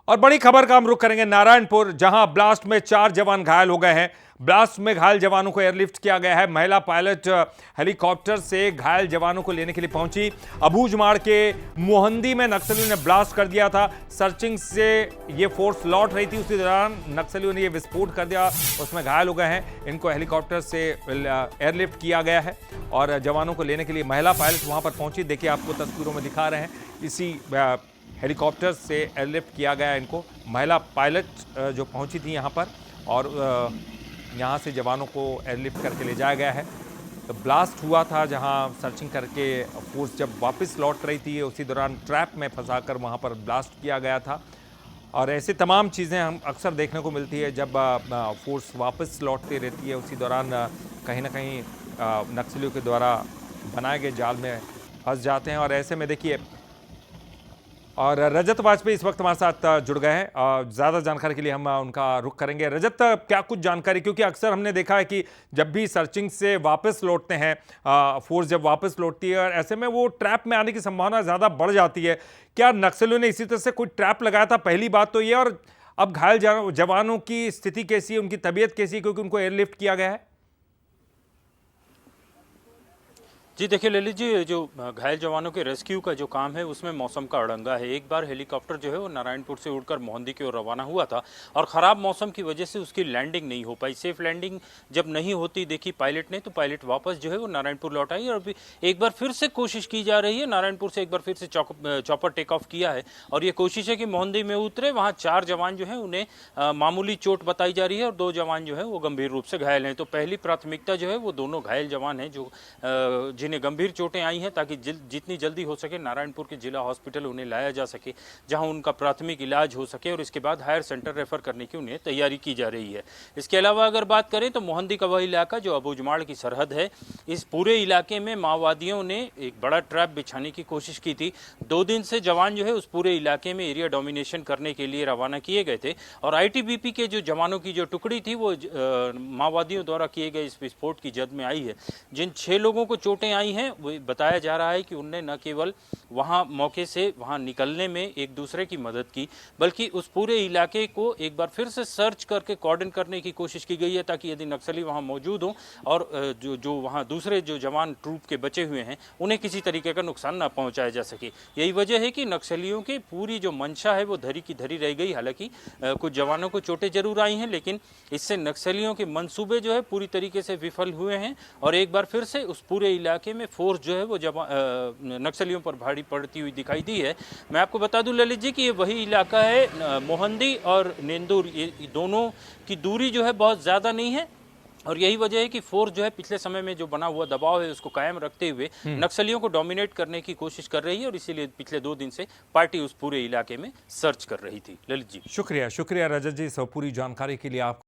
और बड़ी खबर का हम रुख करेंगे नारायणपुर, जहां ब्लास्ट में 4 जवान घायल हो गए हैं। ब्लास्ट में घायल जवानों को एयरलिफ्ट किया गया है। महिला पायलट हेलीकॉप्टर से घायल जवानों को लेने के लिए पहुंची। अबूझमाड़ के मोहंदी में नक्सलियों ने ब्लास्ट कर दिया था। सर्चिंग से ये फोर्स लौट रही थी, उसी दौरान नक्सलियों ने ये विस्फोट कर दिया, उसमें घायल हो गए हैं। इनको हेलीकॉप्टर से एयरलिफ्ट किया गया है और जवानों को लेने के लिए महिला पायलट वहां पर पहुंची। देखिए, आपको तस्वीरों में दिखा रहे हैं, इसी हेलीकॉप्टर से एयरलिफ्ट किया गया इनको। महिला पायलट जो पहुंची थी यहां पर और यहां से जवानों को एयरलिफ्ट करके ले जाया गया है। तो ब्लास्ट हुआ था जहां सर्चिंग करके फोर्स जब वापस लौट रही थी, उसी दौरान ट्रैप में फंसाकर वहां पर ब्लास्ट किया गया था। और ऐसी तमाम चीज़ें हम अक्सर देखने को मिलती है जब फोर्स वापस लौटती रहती है, उसी दौरान कहीं ना कहीं नक्सलियों के द्वारा बनाए गए जाल में फंस जाते हैं। और ऐसे में देखिए, और रजत वाजपेयी इस वक्त हमारे साथ जुड़ गए हैं। ज़्यादा जानकारी के लिए हम उनका रुख करेंगे। रजत, क्या कुछ जानकारी, क्योंकि अक्सर हमने देखा है कि जब भी सर्चिंग से वापस लौटते हैं फोर्स, जब वापस लौटती है, और ऐसे में वो ट्रैप में आने की संभावना ज़्यादा बढ़ जाती है। क्या नक्सलियों ने इसी तरह से कोई ट्रैप लगाया था? पहली बात तो ये। और अब घायल जवानों की स्थिति कैसी है, उनकी तबीयत कैसी है, क्योंकि उनको एयरलिफ्ट किया गया है? जी देखिए ललित जी, जो घायल जवानों के रेस्क्यू का जो काम है उसमें मौसम का अड़ंगा है। एक बार हेलीकॉप्टर जो है वो नारायणपुर से उड़कर मोहंदी की ओर रवाना हुआ था और ख़राब मौसम की वजह से उसकी लैंडिंग नहीं हो पाई। सेफ लैंडिंग जब नहीं होती देखी पायलट ने, तो पायलट वापस जो है वो नारायणपुर लौट आई और अभी एक बार फिर से कोशिश की जा रही है। नारायणपुर से एक बार फिर से चॉपर टेक ऑफ किया है और ये कोशिश है कि मोहंदी में उतरे। वहाँ 4 जवान जो हैं उन्हें मामूली चोट बताई जा रही है और 2 जवान जो है वो गंभीर रूप से घायल हैं। तो पहली प्राथमिकता जो है वो दोनों घायल जवान हैं जो जिन्हें गंभीर चोटें आई हैं, ताकि जितनी जल्दी हो सके नारायणपुर के जिला हॉस्पिटल उन्हें लाया जा सके, जहां उनका प्राथमिक इलाज हो सके और इसके बाद हायर सेंटर रेफर करने की उन्हें तैयारी की जा रही है। इसके अलावा अगर बात करें तो मोहंदी का वह इलाका जो अबूझमाड़ की सरहद है, इस पूरे इलाके में माओवादियों ने एक बड़ा ट्रैप बिछाने की कोशिश की थी। 2 दिन से जवान जो है उस पूरे इलाके में एरिया डोमिनेशन करने के लिए रवाना किए गए थे और आईटीबीपी के जो जवानों की जो टुकड़ी थी वो माओवादियों द्वारा किए गए इस विस्फोट की जद में आई है। जिन 6 लोगों को चोटें आई हैं, बताया जा रहा है कि उनने न केवल वहां मौके से वहां निकलने में एक दूसरे की मदद की, बल्कि उस पूरे इलाके को एक बार फिर से सर्च करके कॉर्डन करने की कोशिश की गई है, ताकि यदि नक्सली वहां मौजूद हों और जो वहां दूसरे जो जवान ट्रूप के बचे हुए हैं उन्हें किसी तरीके का नुकसान न पहुंचाया जा सके। यही वजह है कि नक्सलियों की पूरी जो मंशा है वो धरी की धरी रह गई। हालांकि कुछ जवानों को चोटें जरूर आई हैं, लेकिन इससे नक्सलियों के मंसूबे जो है पूरी तरीके से विफल हुए हैं और एक बार फिर से उस पूरे इलाके में फोर्स जो है वो नक्सलियों पर भारी पड़ती हुई दिखाई दी है। मैं आपको बता दूं ललित जी कि ये वही इलाका है, मोहंदी और नेंदुर, ये दोनों की दूरी जो है बहुत ज़्यादा नहीं है और यही वजह है कि फोर्स जो है पिछले समय में जो बना हुआ दबाव है उसको कायम रखते हुए नक्सलियों को डोमिनेट करने की कोशिश कर रही है और इसीलिए पिछले 2 दिन से पार्टी उस पूरे इलाके में सर्च कर रही थी। ललित जी, शुक्रिया रजत जी, इस पूरी जानकारी के लिए। आप